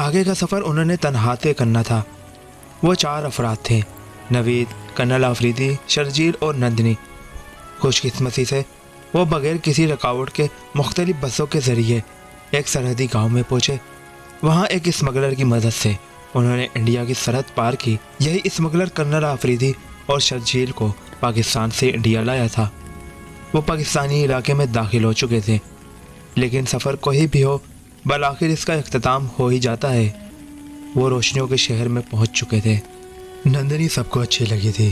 آگے کا سفر انہوں نے تنہا طے کرنا تھا۔ وہ 4 افراد تھے، نوید، کرنل آفریدی، شرجیل اور نندنی۔ خوش قسمتی سے وہ بغیر کسی رکاوٹ کے مختلف بسوں کے ذریعے ایک سرحدی گاؤں میں پہنچے۔ وہاں ایک اسمگلر کی مدد سے انہوں نے انڈیا کی سرحد پار کی۔ یہی اسمگلر کرنل آفریدی اور شرجیل کو پاکستان سے انڈیا لایا تھا۔ وہ پاکستانی علاقے میں داخل ہو چکے تھے، لیکن سفر کوئی بھی ہو بالآخر اس کا اختتام ہو ہی جاتا ہے۔ وہ روشنیوں کے شہر میں پہنچ چکے تھے۔ نندنی سب کو اچھی لگی تھی،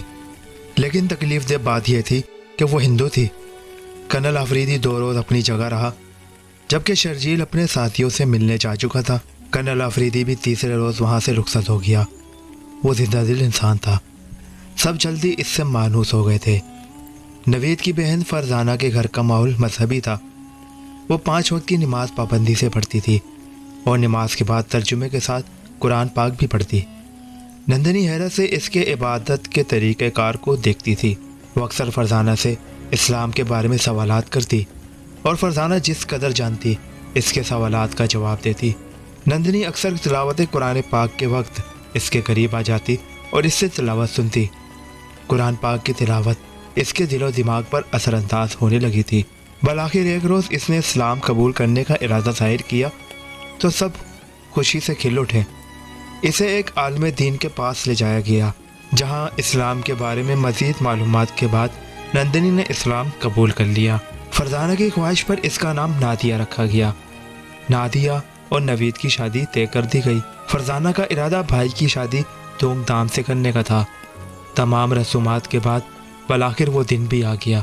لیکن تکلیف دہ بات یہ تھی کہ وہ ہندو تھی۔ کرنل آفریدی 2 روز اپنی جگہ رہا، جبکہ شرجیل اپنے ساتھیوں سے ملنے جا چکا تھا۔ کرنل آفریدی بھی تیسرے روز وہاں سے رخصت ہو گیا۔ وہ زندہ دل انسان تھا، سب جلدی اس سے مانوس ہو گئے تھے۔ نوید کی بہن فرزانہ کے گھر کا ماحول مذہبی تھا۔ وہ 5 وقت کی نماز پابندی سے پڑھتی تھی اور نماز کے بعد ترجمے کے ساتھ قرآن پاک بھی پڑھتی۔ نندنی حیرت سے اس کے عبادت کے طریقہ کار کو دیکھتی تھی۔ وہ اکثر فرزانہ سے اسلام کے بارے میں سوالات کرتی اور فرزانہ جس قدر جانتی اس کے سوالات کا جواب دیتی۔ نندنی اکثر تلاوت قرآن پاک کے وقت اس کے قریب آ جاتی اور اس سے تلاوت سنتی۔ قرآن پاک کی تلاوت اس کے دل و دماغ پر اثر انداز ہونے لگی تھی۔ بالآخر ایک روز اس نے اسلام قبول کرنے کا ارادہ ظاہر کیا تو سب خوشی سے کھل اٹھے۔ اسے ایک عالم دین کے پاس لے جایا گیا، جہاں اسلام کے بارے میں مزید معلومات کے بعد نندنی نے اسلام قبول کر لیا۔ فرزانہ کی خواہش پر اس کا نام نادیہ رکھا گیا۔ نادیہ اور نوید کی شادی طے کر دی گئی۔ فرزانہ کا ارادہ بھائی کی شادی دھوم دھام سے کرنے کا تھا۔ تمام رسومات کے بعد بالآخر وہ دن بھی آ گیا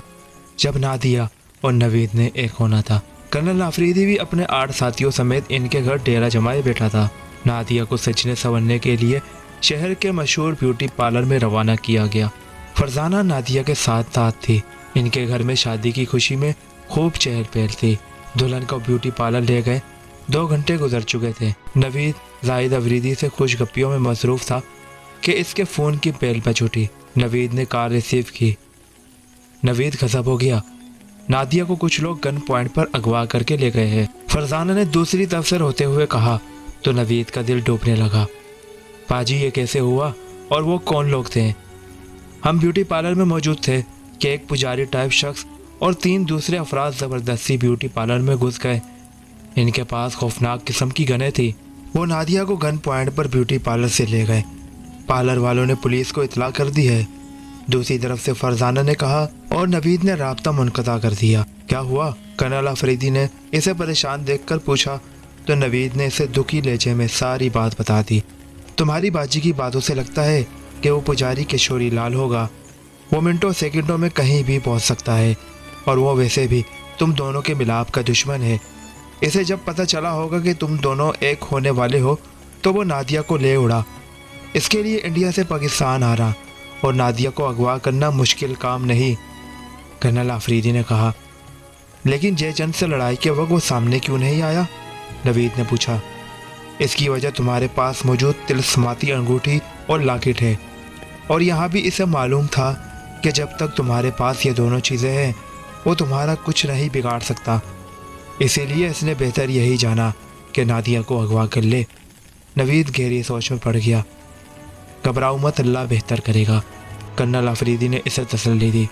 جب نادیہ اور نوید نے ایک ہونا تھا۔ کرنل آفریدی بھی اپنے 8 ساتھیوں سمیت ان کے گھر ڈیرا جمائے بیٹھا تھا۔ نادیہ کو سجنے سنورنے کے لیے شہر کے مشہور بیوٹی پارلر میں روانہ کیا گیا۔ فرزانہ نادیہ کے ساتھ ساتھ تھی۔ ان کے گھر میں شادی کی خوشی میں خوب چہل پہل تھی۔ دلہن کو بیوٹی پارلر لے گئے۔ 2 گھنٹے گزر چکے تھے۔ نوید زاہد آفریدی سے خوش گپیوں میں مصروف تھا کہ اس کے فون کی بیل بج اٹھی۔ نوید نے کال ریسیو کی۔ نوید غضب ہو گیا۔ نادیہ کو کچھ لوگ گن پوائنٹ پر اغوا کر کے لے گئے ہیں، فرزانہ نے دوسری طرف سے روتے ہوئے کہا تو نوید کا دل ڈوبنے لگا۔ باجی یہ کیسے ہوا اور وہ کون لوگ تھے؟ ہم بیوٹی پارلر میں موجود تھے کہ ایک پجاری ٹائپ شخص اور 3 دوسرے افراد زبردستی بیوٹی پارلر میں گھس گئے۔ ان کے پاس خوفناک قسم کی گنیں تھی۔ وہ نادیہ کو گن پوائنٹ پر بیوٹی پارلر سے لے گئے۔ پارلر والوں نے پولیس کو اطلاع کر دی ہے، دوسری طرف سے فرزانہ نے کہا، اور نوید نے رابطہ منقطع کر دیا۔ کیا ہوا؟ کرنل آفریدی نے اسے پریشان دیکھ کر پوچھا تو نوید نے اسے دکھی لہجے میں ساری بات بتا دی۔ تمہاری باجی کی باتوں سے لگتا ہے کہ وہ پجاری کشوری لال ہوگا۔ وہ منٹوں سیکنڈوں میں کہیں بھی پہنچ سکتا ہے، اور وہ ویسے بھی تم دونوں کے ملاپ کا دشمن ہے۔ اسے جب پتہ چلا ہوگا کہ تم دونوں ایک ہونے والے ہو تو وہ نادیہ کو لے اڑا۔ اس کے لیے انڈیا سے پاکستان آ رہا اور نادیہ کو اغوا کرنا مشکل کام نہیں۔ کرنل آفریدی نے کہا، لیکن جے چند سے لڑائی کے وقت وہ سامنے کیوں نہیں آیا؟ نوید نے پوچھا۔ اس کی وجہ تمہارے پاس موجود طلسماتی انگوٹھی اور لاکٹ ہے، اور یہاں بھی اسے معلوم تھا کہ جب تک تمہارے پاس یہ دونوں چیزیں ہیں وہ تمہارا کچھ نہیں بگاڑ سکتا۔ اسی لیے اس نے بہتر یہی جانا کہ نادیہ کو اغوا کر لے۔ نوید گہری سوچ میں پڑ گیا۔ گھبراؤ مت، اللہ بہتر کرے گا، کرنل آفریدی نے اسے تسلی دی۔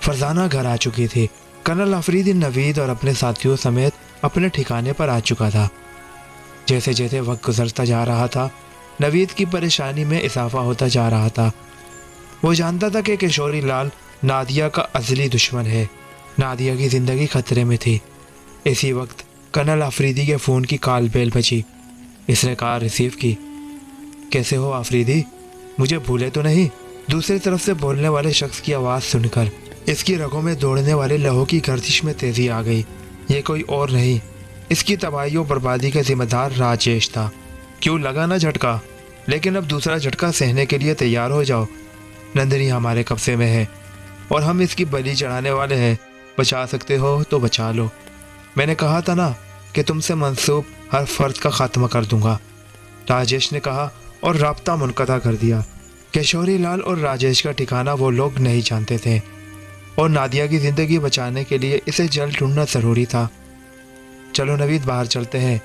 فرزانہ گھر آ چکی تھی۔ کرنل آفریدی نوید اور اپنے ساتھیوں سمیت اپنے ٹھکانے پر آ چکا تھا۔ جیسے جیسے وقت گزرتا جا رہا تھا نوید کی پریشانی میں اضافہ ہوتا جا رہا تھا۔ وہ جانتا تھا کہ کشوری لال نادیہ کا ازلی دشمن ہے۔ نادیہ کی زندگی خطرے میں تھی۔ اسی وقت کرنل آفریدی کے فون کی کال بیل بجی۔ اس نے کال ریسیو کی۔ کیسے ہو آفریدی؟ مجھے بھولے تو نہیں؟ دوسری طرف سے بولنے والے شخص کی آواز سن کر اس کی رگوں میں دوڑنے والے لہو کی گردش میں تیزی آ گئی۔ یہ کوئی اور نہیں، اس کی تباہی و بربادی کا ذمہ دار راجیش تھا۔ کیوں لگا نہ جھٹکا؟ لیکن اب دوسرا جھٹکا سہنے کے لیے تیار ہو جاؤ۔ نندنی ہمارے قبضے میں ہے اور ہم اس کی بلی چڑھانے والے ہیں۔ بچا سکتے ہو تو بچا لو۔ میں نے کہا تھا نا کہ تم سے منسوب ہر فرد کا خاتمہ کر دوں گا، راجیش نے کہا اور رابطہ منقطع کر دیا۔ کشوری لال اور راجیش کا ٹھکانہ وہ لوگ نہیں جانتے تھے، اور نادیہ کی زندگی بچانے کے لیے اسے جلد ڈھونڈنا ضروری تھا۔ چلو نوید، باہر چلتے ہیں،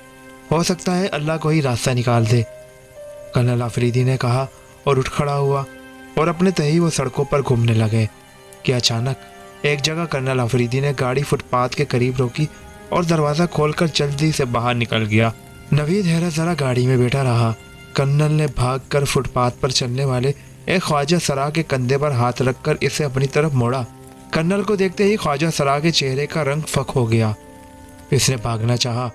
ہو سکتا ہے اللہ کوئی راستہ نکال دے، کرنل آفریدی نے کہا اور اٹھ کھڑا ہوا اور اپنے تہی وہ سڑکوں پر گھومنے لگے کہ اچانک ایک جگہ کرنل آفریدی نے گاڑی فٹ پاتھ کے قریب روکی اور دروازہ کھول کر جلدی سے باہر نکل گیا۔ نوید حیرت زدہ گاڑی میں بیٹھا رہا۔ کرنل نے بھاگ کر فٹ پاتھ پر چلنے والے ایک خواجہ سرا کے کندھے پر ہاتھ رکھ کر اسے اپنی طرف موڑا۔ کرنل کو دیکھتے ہی خواجہ سرا کے چہرے کا رنگ فک ہو گیا۔ اس نے بھاگنا چاہا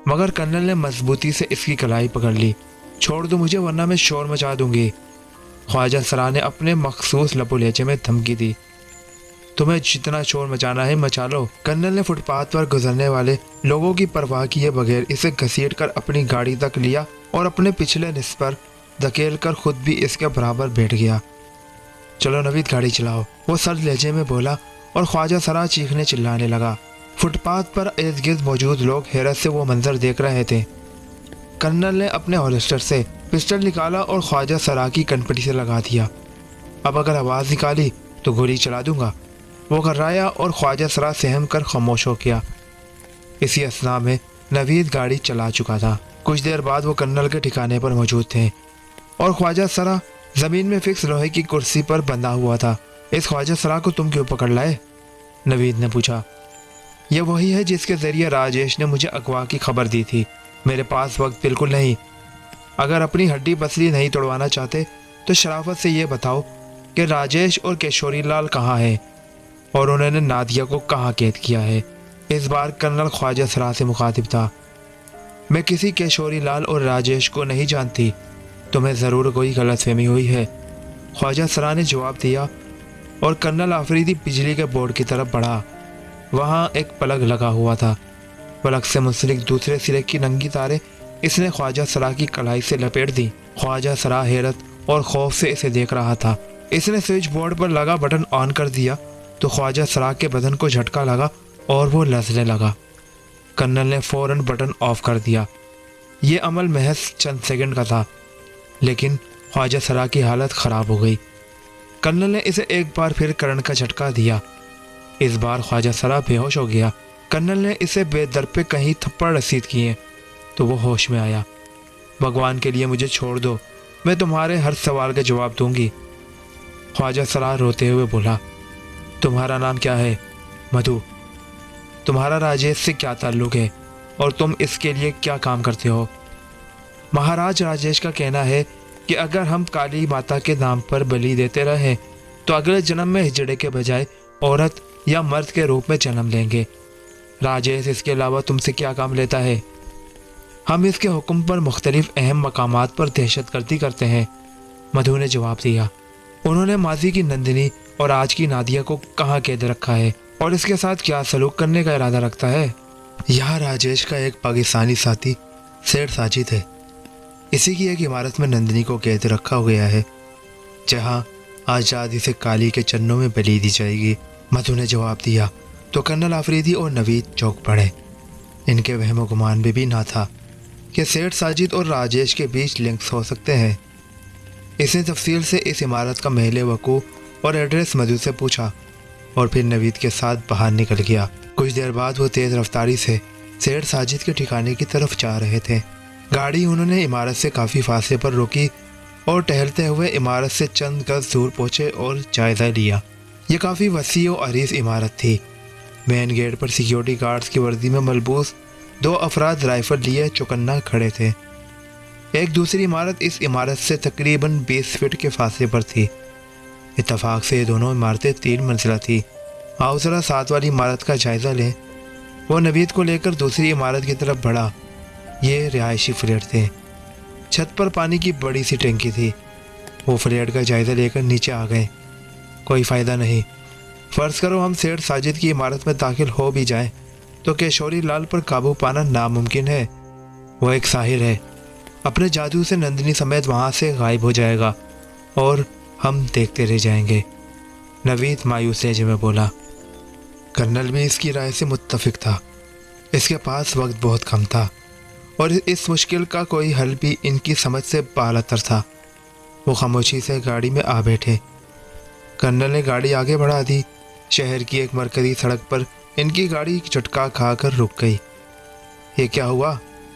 مگر کرنل نے مضبوطی سے اس کی کلائی پکڑ لی۔ چھوڑ دو مجھے ورنہ میں شور مچا دوں گی، خواجہ سرا نے اپنے مخصوص لب و لہجے میں دھمکی دی۔ تمہیں جتنا شور مچانا ہے مچا لو۔ کرنل نے فٹ پاتھ پر گزرنے والے لوگوں کی پرواہ کیے بغیر اسے گھسیٹ کر اپنی گاڑی تک لیا اور اپنے پچھلے نصف پر دھکیل کر خود بھی اس کے برابر بیٹھ گیا۔ چلو نوید گاڑی چلاؤ، وہ سرد لہجے میں بولا اور خواجہ سرا چیخنے چلانے لگا۔ فٹ پاتھ پر ارد گرد موجود لوگ حیرت سے وہ منظر دیکھ رہے تھے۔ کرنل نے اپنے ہولسٹر سے پسٹل نکالا اور خواجہ سرا کی کنپٹی سے لگا دیا۔ اب اگر آواز نکالی تو گولی چلا دوں گا، وہ گھرایا اور خواجہ سرا سہم کر خاموش ہو گیا۔ اسی اثنا میں نوید گاڑی چلا چکا تھا۔ کچھ دیر بعد وہ کرنل کے ٹھکانے پر موجود تھے اور خواجہ سرا زمین میں فکس لوہے کی کرسی پر بندھا ہوا تھا۔ اس خواجہ سرا کو تم کیوں پکڑ لائے؟ نوید نے پوچھا۔ یہ وہی ہے جس کے ذریعے راجیش نے مجھے اغوا کی خبر دی تھی۔ میرے پاس وقت بالکل نہیں۔ اگر اپنی ہڈی پسلی نہیں توڑوانا چاہتے تو شرافت سے یہ بتاؤ کہ راجیش اور کیشوری لال کہاں ہیں اور انہوں نے نادیہ کو کہاں قید کیا ہے۔ اس بار کرنل خواجہ سرا سے مخاطب تھا۔ میں کسی کیشوری لال اور راجیش کو نہیں جانتی، تمہیں ضرور کوئی غلط فہمی ہوئی ہے، خواجہ سرا نے جواب دیا اور کرنل آفریدی بجلی کے بورڈ کی طرف بڑھا۔ وہاں ایک پلگ لگا ہوا تھا۔ پلگ سے منسلک دوسرے سرے کی ننگی تاریں اس نے خواجہ سرا کی کلائی سے لپیٹ دی۔ خواجہ سرا حیرت اور خوف سے اسے دیکھ رہا تھا۔ اس نے سوئچ بورڈ پر لگا بٹن آن کر دیا تو خواجہ سرا کے بدن کو جھٹکا لگا اور وہ لرزنے لگا۔ کرنل نے فوراً بٹن آف کر دیا۔ یہ عمل محض چند سیکنڈ کا تھا لیکن خواجہ سرا کی حالت خراب ہو گئی۔ کرنل نے اسے ایک بار پھر کرنٹ کا جھٹکا دیا۔ اس بار خواجہ سرا بے ہوش ہو گیا۔ کرنل نے اسے بے در پہ کہیں تھپڑ رسید کیے تو وہ ہوش میں آیا۔ بھگوان کے لیے مجھے چھوڑ دو، میں تمہارے ہر سوال کا جواب دوں گی، خواجہ سرا روتے ہوئے بولا۔ تمہارا نام کیا ہے؟ مدھو۔ تمہارا راجیش سے کیا تعلق ہے اور تم اس کے لیے کیا کام کرتے ہو؟ مہاراج راجیش کا کہنا ہے کہ اگر ہم کالی ماتا کے نام پر بلی دیتے رہیں تو اگلے جنم میں ہجڑے کے بجائے عورت یا مرد کے روپ میں جنم لیں گے۔ راجیش اس کے علاوہ تم سے کیا کام لیتا ہے؟ ہم اس کے حکم پر مختلف اہم مقامات پر دہشت گردی کرتے ہیں، مدھو نے جواب دیا۔ انہوں نے ماضی کی نندنی اور آج کی نادیہ کو کہاں قید رکھا ہے اور اس کے ساتھ کیا سلوک کرنے کا ارادہ رکھتا ہے؟ یہاں راجیش کا ایک پاکستانی ساتھی سیٹھ ساجد ہے، اسی کی ایک عمارت میں نندنی کو قید رکھا گیا ہے جہاں آج رات اسے کالی کے چنوں میں بلی دی جائے گی، مدھو نے جواب دیا۔ تو کرنل آفریدی اور نوید چوک پڑے۔ ان کے وہم و گمان بھی نہ تھا کہ سیٹھ ساجد اور راجیش کے بیچ لنکس ہو سکتے ہیں۔ اس نے تفصیل سے اس عمارت کا محل وقوع اور ایڈریس مدھو سے پوچھا اور پھر نوید کے ساتھ باہر نکل گیا۔ کچھ دیر بعد وہ تیز رفتاری سے سیٹھ ساجد کے ٹھکانے کی طرف جا رہے تھے۔ گاڑی انہوں نے عمارت سے کافی فاصلے پر روکی اور ٹہلتے ہوئے عمارت سے چند گز دور پہنچے اور جائزہ لیا۔ یہ کافی وسیع و عریض عمارت تھی۔ مین گیٹ پر سیکیورٹی گارڈز کی وردی میں ملبوس 2 افراد رائفل لیے چوکنا کھڑے تھے۔ ایک دوسری عمارت اس عمارت سے تقریباً 20 فٹ کے فاصلے پر تھی۔ اتفاق سے یہ دونوں عمارتیں 3 منزلہ تھی۔ آؤ ذرا ساتھ والی عمارت کا جائزہ لیں۔ وہ نوید کو لے کر دوسری عمارت کی طرف بڑھا۔ یہ رہائشی فلیٹ تھے۔ چھت پر پانی کی بڑی سی ٹینکی تھی۔ وہ فلیٹ کا جائزہ لے کر نیچے آ گئے۔ کوئی فائدہ نہیں۔ فرض کرو ہم سیٹھ ساجد کی عمارت میں داخل ہو بھی جائیں تو کیشوری لال پر قابو پانا ناممکن ہے۔ وہ ایک ساحر ہے، اپنے جادو سے نندنی سمیت وہاں سے غائب ہو جائے گا اور ہم دیکھتے رہ جائیں گے، نوید مایوس لہجے میں بولا۔ کرنل بھی اس کی رائے سے متفق تھا۔ اس کے پاس وقت بہت کم تھا اور اس مشکل کا کوئی حل بھی ان کی سمجھ سے بالا تر تھا۔ وہ خاموشی سے گاڑی میں آ بیٹھے۔ کرنل نے گاڑی آگے بڑھا دی۔ شہر کی ایک مرکزی سڑک پر ان کی گاڑی جھٹکا کھا کر رک گئی۔ یہ کیا ہوا؟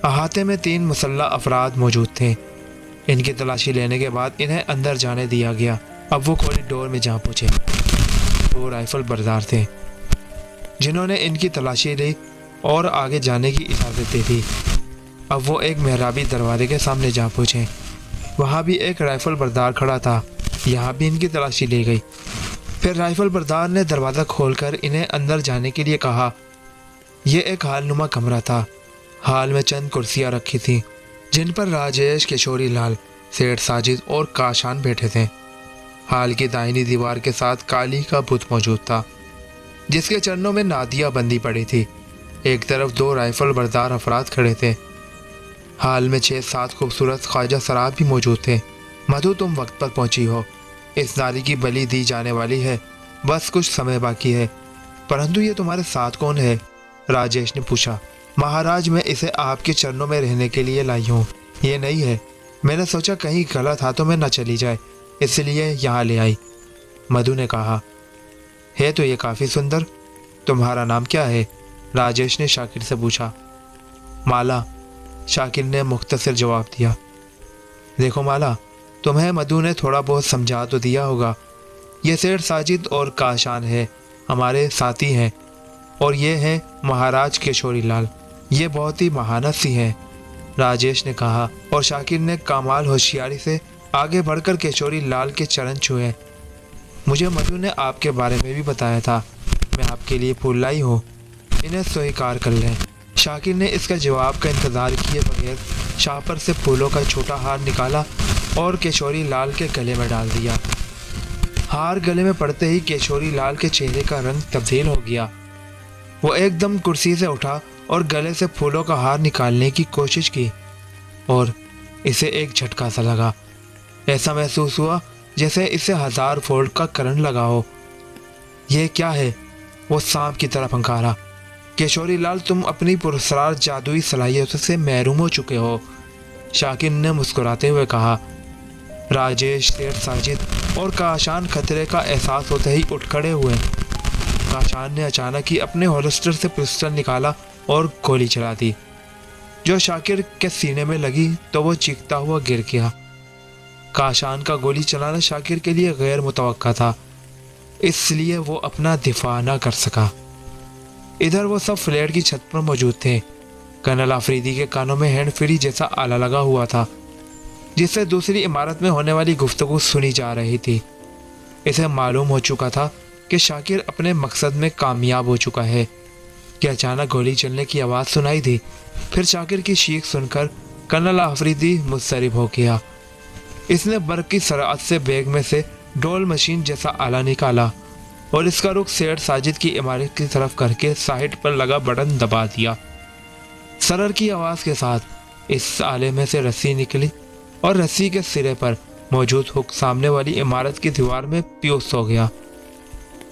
احاطے میں 3 مسلح افراد موجود تھے۔ ان کی تلاشی لینے کے بعد انہیں اندر جانے دیا گیا۔ اب وہ کوریڈور میں جا پہنچے۔ 2 رائفل بردار تھے جنہوں نے ان کی تلاشی لی اور آگے جانے کی اجازت دے دی۔ اب وہ ایک محرابی دروازے کے سامنے جا پہنچے۔ وہاں بھی ایک رائفل بردار کھڑا تھا، یہاں بھی ان کی تلاشی لی گئی۔ پھر رائفل بردار نے دروازہ کھول کر انہیں اندر جانے کے لیے کہا۔ یہ ایک ہال نما کمرہ تھا۔ ہال میں چند کرسیاں رکھی تھیں جن پر راجیش، کشوری لال، سیٹھ ساجد اور کاشان بیٹھے تھے۔ ہال کی دائنی دیوار کے ساتھ کالی کا بت موجود تھا جس کے چرنوں میں نادیہ بندی پڑی تھی۔ ایک طرف 2 رائفل بردار افراد کھڑے تھے۔ ہال میں 6-7 خوبصورت خواجہ سراب بھی موجود تھے۔ مدھو، تم وقت پر پہنچی ہو۔ اس ناری کی بلی دی جانے والی ہے، بس کچھ سمے باقی ہے۔ پرنتو یہ تمہارے ساتھ کون ہے؟ راجیش نے پوچھا۔ مہاراج، میں اسے آپ کے چرنوں میں رہنے کے لیے لائی ہوں۔ یہ نہیں ہے، میں نے سوچا کہیں غلط ہاتھوں میں نہ چلی جائے، اس لیے یہاں لے آئی، مدھو نے کہا۔ ہے تو یہ کافی سندر۔ تمہارا نام کیا ہے؟ راجیش نے شاکر سے پوچھا۔ مالا، شاکر نے مختصر جواب دیا۔ دیکھو مالا، تمہیں مدھو نے تھوڑا بہت سمجھا تو دیا ہوگا۔ یہ سیٹھ ساجد اور کاشان ہے، ہمارے ساتھی ہیں، اور یہ ہے مہاراج کشوری لال، یہ بہت ہی مہانت سی ہیں، راجیش نے کہا، اور شاکر نے کمال ہوشیاری سے آگے بڑھ کر کشوری لال کے چرن چھوئے۔ مجھے مدھو نے آپ کے بارے میں بھی بتایا تھا، میں آپ کے لیے پھول لائی ہوں، انہیں سویکار کر لیں۔ شاکر نے اس کا جواب کا انتظار کیے بغیر شاپر سے پھولوں کا چھوٹا ہار نکالا اور کشوری لال کے گلے میں ڈال دیا۔ ہار گلے میں پڑتے ہی کشوری لال کے چہرے کا رنگ تبدیل ہو گیا۔ وہ ایک دم کرسی سے اٹھا اور گلے سے پھولوں کا ہار نکالنے کی کوشش کی، اور اسے ایک جھٹکا سا لگا۔ ایسا محسوس ہوا جیسے اسے 1000 وولٹ کا کرنٹ لگا ہو۔ یہ کیا ہے؟ وہ سانپ کی طرح پھنکارا۔ کشوری لال، تم اپنی پراسرار جادوئی صلاحیتوں سے محروم ہو چکے ہو، شاکر نے مسکراتے ہوئے کہا۔ راجیش، سیٹھ ساجد اور کاشان خطرے کا احساس ہوتے ہی اٹھ کھڑے ہوئے۔ کاشان نے اچانک ہی اپنے ہولسٹر سے پسٹل نکالا اور گولی چلا دی، جو شاکر کے سینے میں لگی تو وہ چیختا ہوا گر گیا۔ کاشان کا گولی چلانا شاکر کے لیے غیر متوقع تھا، اس لیے وہ اپنا دفاع نہ کر سکا۔ ادھر وہ سب فلیٹ کی چھت پر موجود تھے۔ کرنل آفریدی کے کانوں میں ہینڈ فری جیسا آلہ لگا ہوا تھا جس سے دوسری عمارت میں ہونے والی گفتگو سنی جا رہی تھی۔ اسے معلوم ہو چکا تھا کہ شاکر اپنے مقصد میں کامیاب ہو چکا ہے کہ اچانک گولی چلنے کی آواز سنائی دی۔ پھر شاکر کی چیخ سن کر کرنل آفریدی مضطرب ہو گیا۔ اس نے برق کی سرعت سے بیگ میں سے ڈول مشین جیسا آلہ نکالا اور اس کا رخ سیٹھ ساجد کی عمارت کی طرف کر کے سائٹ پر لگا بٹن دبا دیا۔ سرر کی آواز کے ساتھ اس آلے میں سے رسی نکلی اور رسی کے سرے پر موجود ہک سامنے والی عمارت کی دیوار میں پیوست ہو گیا۔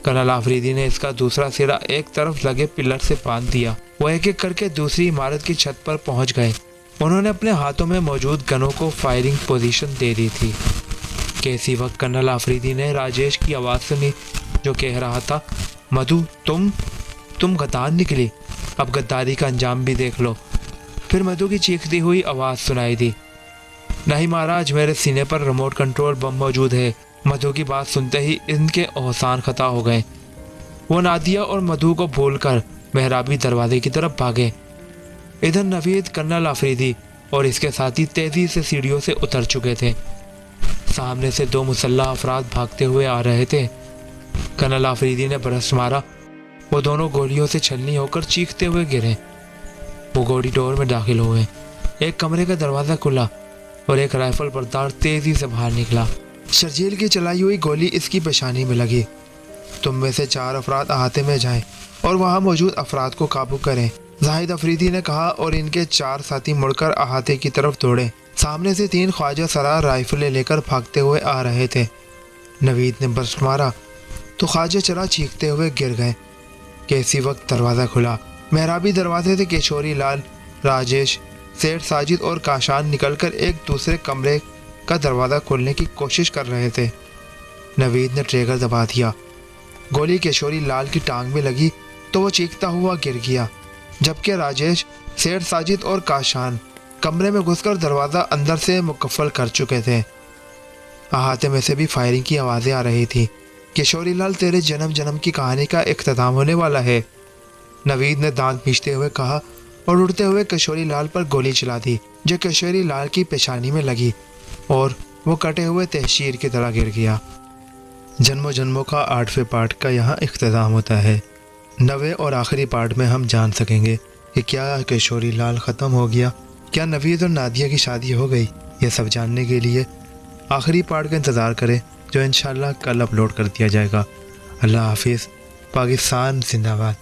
کرنل آفریدی نے اس کا دوسرا سرا ایک طرف لگے پلر سے باندھ دیا۔ وہ ایک ایک کر کے دوسری عمارت کی چھت پر پہنچ گئے۔ انہوں نے اپنے ہاتھوں میں موجود گنوں کو فائرنگ پوزیشن دے دی تھی کہ اسی وقت کرنل آفریدی نے راجیش کی آواز سنی جو کہہ رہا تھا، مدھو، تم غدار نکلی، اب غداری کا انجام بھی دیکھ لو۔ پھر مدھو کی چیختی ہوئی آواز سنائی دی، نہیں مہاراج، میرے سینے پر ریموٹ کنٹرول بم موجود ہے۔ مدھو کی بات سنتے ہی ان کے اوسان خطا ہو گئے۔ وہ نادیہ اور مدھو کو بھول کر محرابی دروازے کی طرف بھاگے۔ ادھر نوید، کرنل آفریدی اور اس کے ساتھی تیزی سے سیڑھیوں سے اتر چکے تھے۔ سامنے سے 2 مسلح افراد بھاگتے ہوئے آ رہے تھے۔ کرنل آفریدی نے برسٹ مارا، وہ دونوں گولیوں سے چھلنی ہو کر چیختے ہوئے گرے۔ وہ گولی ڈور میں داخل ہوئے۔ ایک کمرے کا دروازہ کھلا اور ایک رائفل بردار تیزی سے باہر نکلا۔ شرجیل کی چلائی ہوئی گولی اس کی پیشانی میں لگی۔ تم میں سے 4 افراد احاطے میں جائیں اور وہاں موجود افراد کو قابو کریں، زاہد افریدی نے کہا، اور ان کے 4 ساتھی مڑ کر احاطے کی طرف دوڑے۔ سامنے سے 3 خواجہ سرار رائفلیں لے کر بھاگتے ہوئے آ رہے تھے۔ نوید نے برسٹ مارا تو خواجہ چرا چیختے ہوئے گر گئے کہ اسی وقت دروازہ کھلا۔ محرابی دروازے سے کشوری لال، راجیش، سیٹھ ساجد اور کاشان نکل کر ایک دوسرے کمرے کا دروازہ کھولنے کی کوشش کر رہے تھے۔ نوید نے ٹریگر دبا دیا۔ گولی کشوری لال کی ٹانگ میں لگی تو وہ چیختا ہوا گر گیا، جبکہ راجیش سیٹھ ساجد اور کاشان کمرے میں گھس کر دروازہ اندر سے مقفل کر چکے تھے۔ احاطے میں سے بھی فائرنگ کی آوازیں آ رہی تھی۔ کشوری لال تیرے جنم جنم کی کہانی کا اختتام ہونے والا ہے، نوید نے دانت پیچتے ہوئے کہا اور اڑتے ہوئے کشوری لال پر گولی چلا دی جو کشوری لال کی پیشانی میں لگی اور وہ کٹے ہوئے تحشیر کی طرح گر گیا۔ جنموں جنموں کا 8ویں پارٹ کا یہاں اختتام ہوتا ہے۔ 9ویں اور آخری پارٹ میں ہم جان سکیں گے کہ کیا کشوری لال ختم ہو گیا، کیا نوید اور نادیہ کی شادی ہو گئی۔ یہ سب جاننے کے لیے آخری پارٹ کا انتظار کریں جو انشاءاللہ کل اپلوڈ کر دیا جائے گا۔ اللہ حافظ۔ پاکستان زندہ باد۔